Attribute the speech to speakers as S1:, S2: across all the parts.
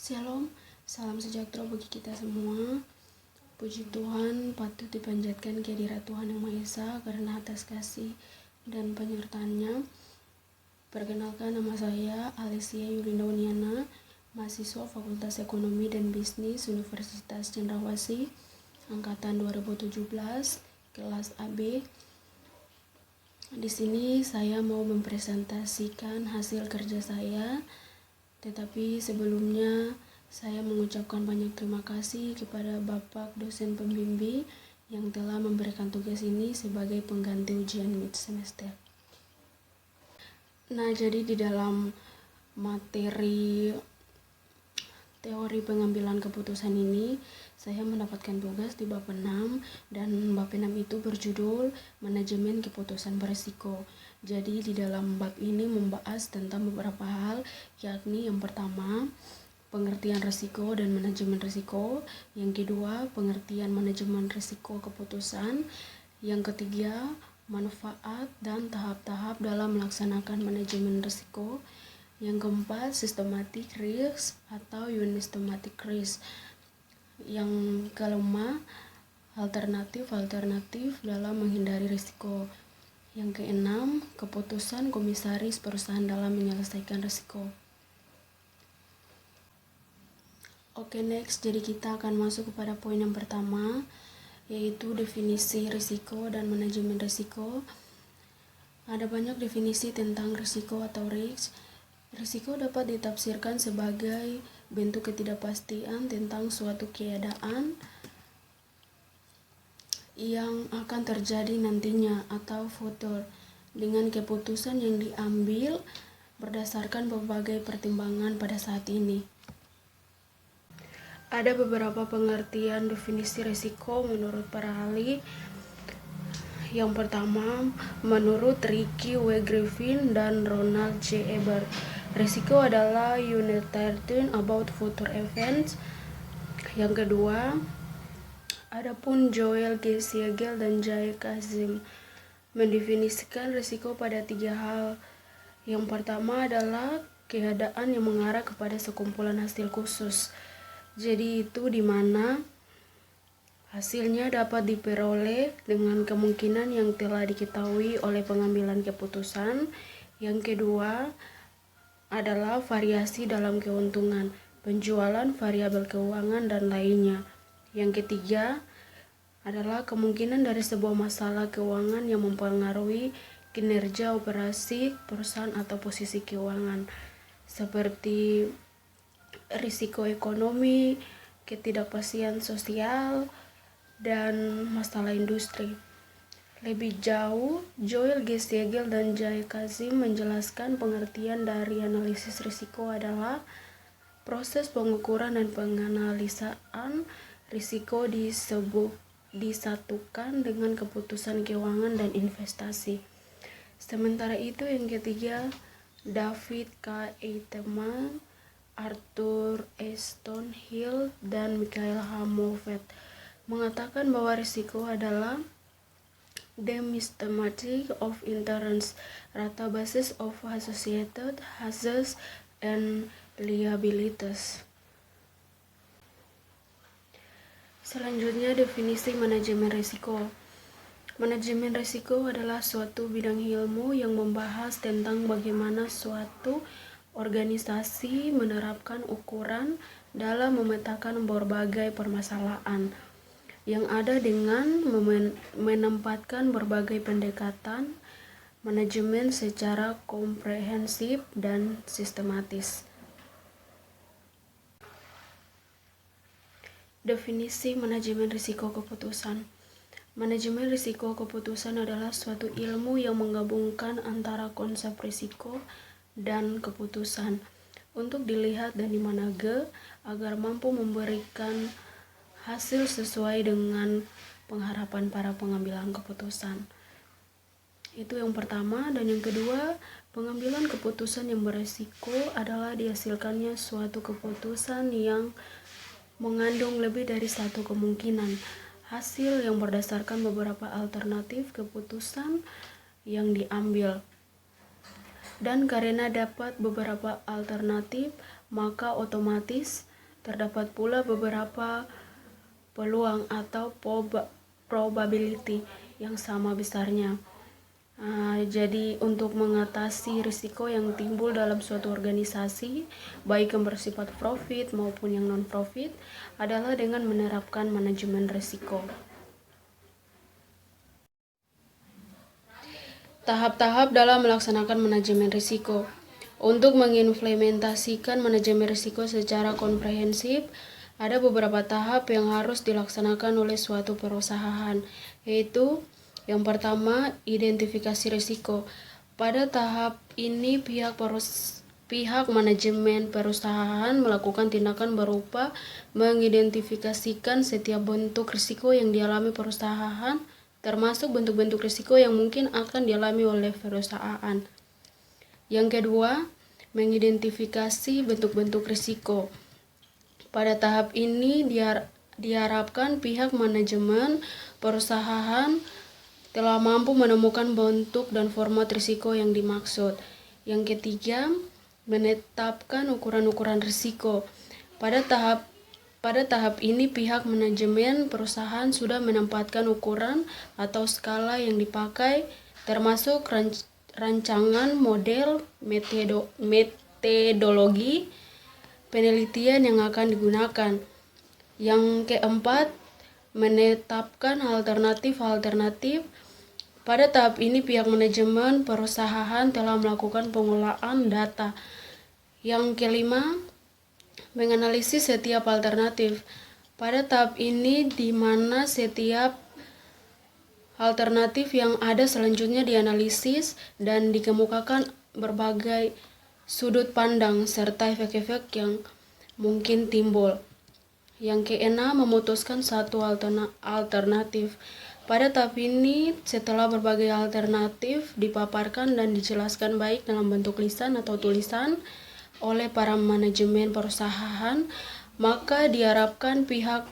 S1: Shalom, salam sejahtera bagi kita semua. Puji Tuhan, patut dipanjatkan kehadirat Tuhan Yang Maha Esa karena atas kasih dan penyertaannya. Perkenalkan, nama saya Alessia Yulinda Uniana, mahasiswa Fakultas Ekonomi dan Bisnis Universitas Cendrawasih, angkatan 2017, kelas AB. Di sini saya mau mempresentasikan hasil kerja saya. Tetapi sebelumnya saya mengucapkan banyak terima kasih kepada Bapak dosen pembimbing yang telah memberikan tugas ini sebagai pengganti ujian mid semester. Nah, jadi di dalam materi teori pengambilan keputusan ini, saya mendapatkan tugas di bab 6 dan bab 6 itu berjudul manajemen keputusan berisiko. Jadi di dalam bab ini membahas tentang beberapa hal, yakni yang pertama, pengertian risiko dan manajemen risiko, yang kedua, pengertian manajemen risiko keputusan, yang ketiga, manfaat dan tahap-tahap dalam melaksanakan manajemen risiko, yang keempat, systematic risk atau unsystematic risk, yang kelima, alternatif dalam menghindari risiko, yang keenam, keputusan komisaris perusahaan dalam menyelesaikan risiko. Oke, next, jadi kita akan masuk kepada poin yang pertama, yaitu definisi risiko dan manajemen risiko. Ada banyak definisi tentang risiko atau risk. Risiko dapat ditafsirkan sebagai bentuk ketidakpastian tentang suatu keadaan yang akan terjadi nantinya atau future dengan keputusan yang diambil berdasarkan berbagai pertimbangan pada saat ini. Ada beberapa pengertian definisi risiko menurut para ahli. Yang pertama, menurut Ricky W. Griffin dan Ronald J. Ebert, risiko adalah uncertainty about future events. Yang kedua, adapun Joel G. Siegel dan Jay Kazim mendefinisikan risiko pada 3 hal. Yang pertama adalah keadaan yang mengarah kepada sekumpulan hasil khusus. Jadi itu di mana hasilnya dapat diperoleh dengan kemungkinan yang telah diketahui oleh pengambilan keputusan. Yang kedua adalah variasi dalam keuntungan, penjualan, variabel keuangan, dan lainnya. Yang ketiga adalah kemungkinan dari sebuah masalah keuangan yang mempengaruhi kinerja operasi perusahaan atau posisi keuangan, seperti risiko ekonomi, ketidakpastian sosial, dan masalah industri. Lebih jauh, Joel G. Siegel dan Jay Kazim menjelaskan pengertian dari analisis risiko adalah proses pengukuran dan penganalisaan risiko disatukan dengan keputusan keuangan dan investasi. Sementara itu yang ketiga, David K. Eiteman, Arthur E. Stonehill, dan Michael H. Moffett mengatakan bahwa risiko adalah the mathematics of insurance, rata basis of associated hazards and liabilities. Selanjutnya, definisi manajemen risiko. Manajemen risiko adalah suatu bidang ilmu yang membahas tentang bagaimana suatu organisasi menerapkan ukuran dalam memetakan berbagai permasalahan yang ada dengan menempatkan berbagai pendekatan manajemen secara komprehensif dan sistematis. Definisi manajemen risiko keputusan. Manajemen risiko keputusan adalah suatu ilmu yang menggabungkan antara konsep risiko dan keputusan untuk dilihat dan dimanaje agar mampu memberikan hasil sesuai dengan pengharapan para pengambilan keputusan. Itu yang pertama. Dan yang kedua, pengambilan keputusan yang berisiko adalah dihasilkannya suatu keputusan yang mengandung lebih dari satu kemungkinan hasil yang berdasarkan beberapa alternatif keputusan yang diambil. Dan karena dapat beberapa alternatif, maka otomatis Terdapat pula beberapa peluang atau probability yang sama besarnya. Jadi untuk mengatasi risiko yang timbul dalam suatu organisasi, baik yang bersifat profit maupun yang non-profit, adalah dengan menerapkan manajemen risiko. Tahap-tahap dalam melaksanakan manajemen risiko. Untuk mengimplementasikan manajemen risiko secara komprehensif, ada beberapa tahap yang harus dilaksanakan oleh suatu perusahaan, yaitu yang pertama, identifikasi risiko. Pada tahap ini pihak manajemen perusahaan melakukan tindakan berupa mengidentifikasikan setiap bentuk risiko yang dialami perusahaan, termasuk bentuk-bentuk risiko yang mungkin akan dialami oleh perusahaan. Yang kedua, mengidentifikasi bentuk-bentuk risiko. Pada tahap ini diharapkan pihak manajemen perusahaan telah mampu menemukan bentuk dan format risiko yang dimaksud. Yang ketiga, menetapkan ukuran-ukuran risiko. Pada tahap ini pihak manajemen perusahaan sudah menempatkan ukuran atau skala yang dipakai, termasuk rancangan model, metodologi penelitian yang akan digunakan. Yang keempat, menetapkan alternatif. Pada tahap ini pihak manajemen perusahaan telah melakukan pengolahan data. Yang kelima, menganalisis setiap alternatif. Pada tahap ini di mana setiap alternatif yang ada selanjutnya dianalisis dan dikemukakan berbagai sudut pandang serta efek-efek yang mungkin timbul. Yang keenam, memutuskan satu alternatif. Pada tahap ini, setelah berbagai alternatif dipaparkan dan dijelaskan baik dalam bentuk lisan atau tulisan oleh para manajemen perusahaan, maka diharapkan pihak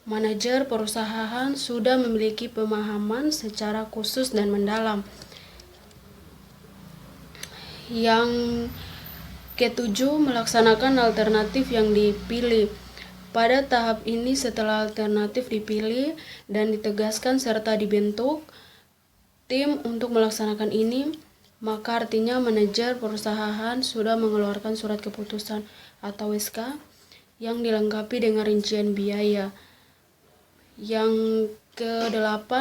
S1: manajer perusahaan sudah memiliki pemahaman secara khusus dan mendalam. Yang ketujuh, melaksanakan alternatif yang dipilih. Pada tahap ini setelah alternatif dipilih dan ditegaskan serta dibentuk tim untuk melaksanakan ini, maka artinya manajer perusahaan sudah mengeluarkan surat keputusan atau SK yang dilengkapi dengan rincian biaya. Yang ke-8,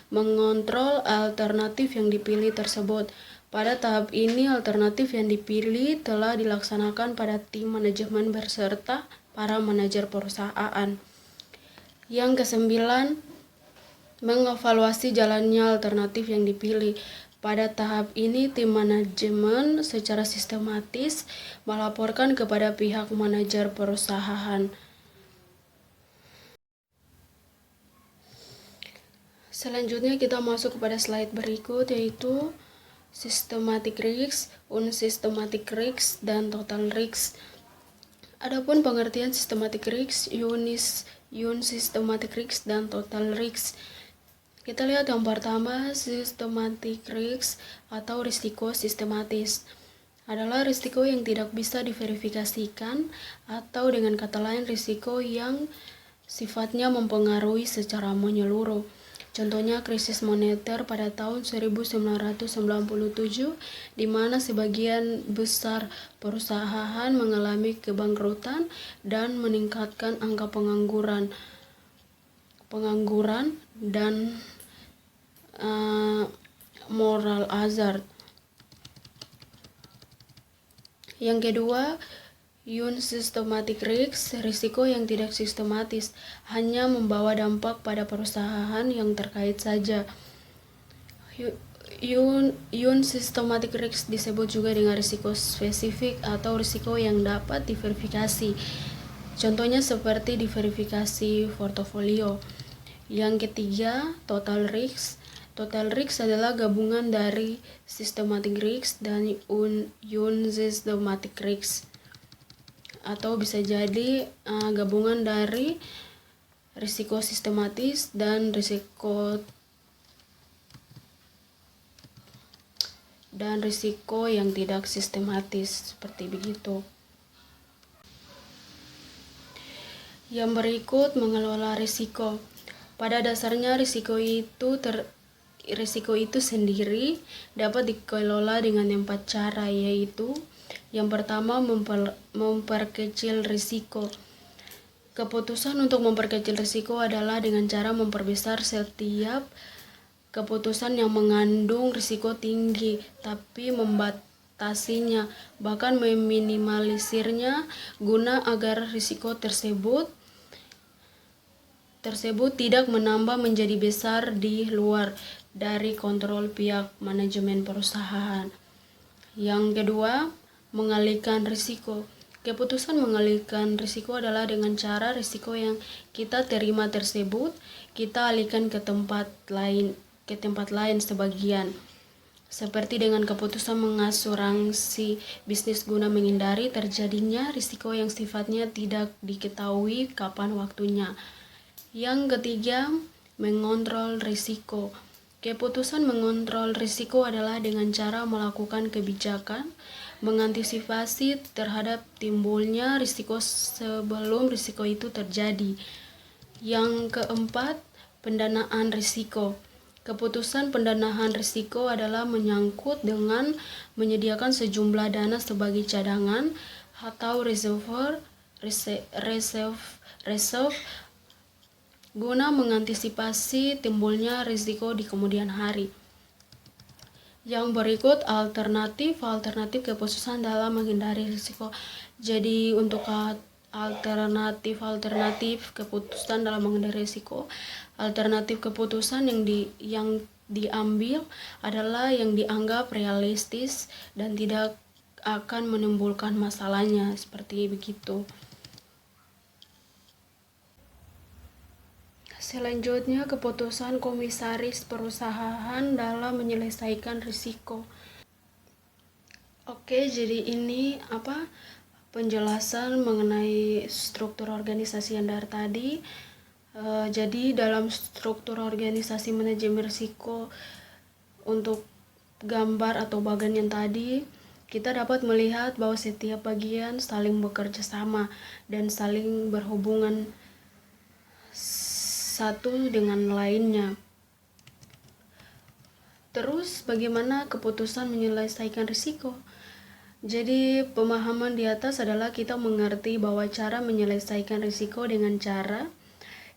S1: mengontrol alternatif yang dipilih tersebut. Pada tahap ini alternatif yang dipilih telah dilaksanakan pada tim manajemen beserta para manajer perusahaan. Yang ke-9, mengevaluasi jalannya alternatif yang dipilih. Pada tahap ini tim manajemen secara sistematis melaporkan kepada pihak manajer perusahaan. Selanjutnya kita masuk kepada slide berikut, yaitu systematic risk, unsystematic risk, dan total risk. Adapun pengertian systematic risk, unsystematic risk, dan total risk. Kita lihat yang pertama, systematic risk atau risiko sistematis adalah risiko yang tidak bisa diverifikasikan, atau dengan kata lain risiko yang sifatnya mempengaruhi secara menyeluruh. Contohnya krisis moneter pada tahun 1997, di mana sebagian besar perusahaan mengalami kebangkrutan dan meningkatkan angka pengangguran dan moral hazard. Yang kedua, unsystematic risk, risiko yang tidak sistematis, hanya membawa dampak pada perusahaan yang terkait saja. Unsystematic risk disebut juga dengan risiko spesifik atau risiko yang dapat diverifikasi. Contohnya seperti diverifikasi portofolio. Yang ketiga, total risk. Total risk adalah gabungan dari systematic risk dan unsystematic risk, atau bisa jadi gabungan dari risiko sistematis dan risiko yang tidak sistematis, seperti begitu. Yang berikut mengelola risiko. Pada dasarnya risiko itu sendiri dapat dikelola dengan 4 cara, yaitu yang pertama memperkecil risiko. Keputusan untuk memperkecil risiko adalah dengan cara memperbesar setiap keputusan yang mengandung risiko tinggi, tapi membatasinya, bahkan meminimalisirnya guna agar risiko tersebut tidak menambah menjadi besar di luar dari kontrol pihak manajemen perusahaan. Yang kedua, mengalihkan risiko. Keputusan mengalihkan risiko adalah dengan cara risiko yang kita terima tersebut kita alihkan ke tempat lain sebagian. Seperti dengan keputusan mengasuransi bisnis guna menghindari terjadinya risiko yang sifatnya tidak diketahui kapan waktunya. Yang ketiga, mengontrol risiko. Keputusan mengontrol risiko adalah dengan cara melakukan kebijakan mengantisipasi terhadap timbulnya risiko sebelum risiko itu terjadi. Yang keempat, pendanaan risiko. Keputusan pendanaan risiko adalah menyangkut dengan menyediakan sejumlah dana sebagai cadangan atau reserve guna mengantisipasi timbulnya risiko di kemudian hari. Yang berikut alternatif keputusan dalam menghindari risiko. Jadi untuk alternatif keputusan dalam menghindari risiko, alternatif keputusan yang diambil adalah yang dianggap realistis dan tidak akan menimbulkan masalahnya, seperti begitu. Selanjutnya, keputusan komisaris perusahaan dalam menyelesaikan risiko. Oke, jadi ini penjelasan mengenai struktur organisasi yang dari tadi. Jadi dalam struktur organisasi manajemen risiko untuk gambar atau bagian yang tadi, kita dapat melihat bahwa setiap bagian saling bekerja sama dan saling berhubungan satu dengan lainnya. Terus bagaimana keputusan menyelesaikan risiko? Jadi pemahaman di atas adalah kita mengerti bahwa cara menyelesaikan risiko dengan cara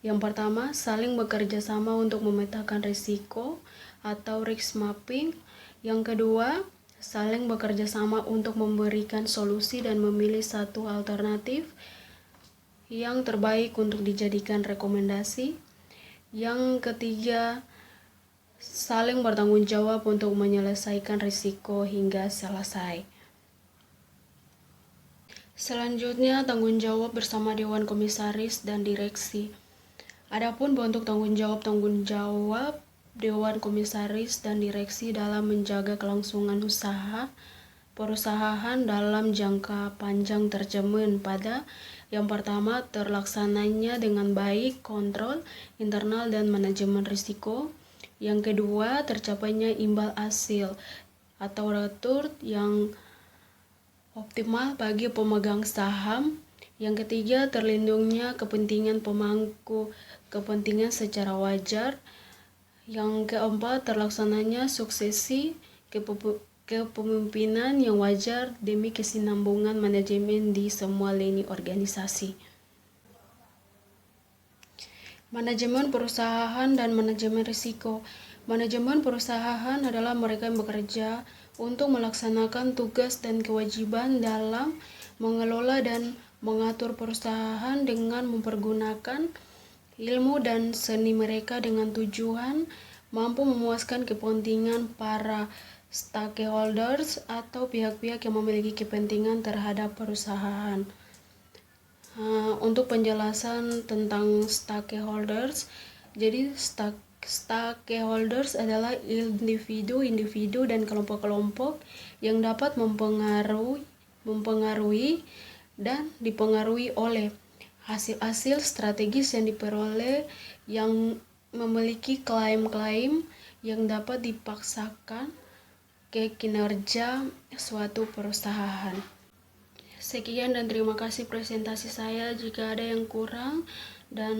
S1: yang pertama, saling bekerja sama untuk memetakan risiko atau risk mapping. Yang kedua, saling bekerja sama untuk memberikan solusi dan memilih satu alternatif yang terbaik untuk dijadikan rekomendasi. Yang ketiga, saling bertanggung jawab untuk menyelesaikan risiko hingga selesai. Selanjutnya, tanggung jawab bersama Dewan Komisaris dan Direksi. Adapun bentuk tanggung jawab Dewan Komisaris dan Direksi dalam menjaga kelangsungan usaha perusahaan dalam jangka panjang tercermin pada yang pertama, terlaksananya dengan baik kontrol internal dan manajemen risiko. Yang kedua, tercapainya imbal hasil atau return yang optimal bagi pemegang saham. Yang ketiga, terlindungnya kepentingan pemangku kepentingan secara wajar. Yang keempat, terlaksananya suksesi kepemimpinan yang wajar demi kesinambungan manajemen di semua lini organisasi. Manajemen perusahaan dan manajemen risiko. Manajemen perusahaan adalah mereka yang bekerja untuk melaksanakan tugas dan kewajiban dalam mengelola dan mengatur perusahaan dengan mempergunakan ilmu dan seni mereka dengan tujuan mampu memuaskan kepentingan para stakeholders atau pihak-pihak yang memiliki kepentingan terhadap perusahaan. Untuk penjelasan tentang stakeholders, jadi stakeholders adalah individu dan kelompok-kelompok yang dapat mempengaruhi dan dipengaruhi oleh hasil-hasil strategis yang diperoleh yang memiliki klaim-klaim yang dapat dipaksakan ke kinerja suatu perusahaan. Sekian dan terima kasih presentasi saya. Jika ada yang kurang dan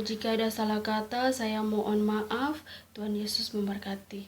S1: jika ada salah kata, saya mohon maaf. Tuhan Yesus memberkati.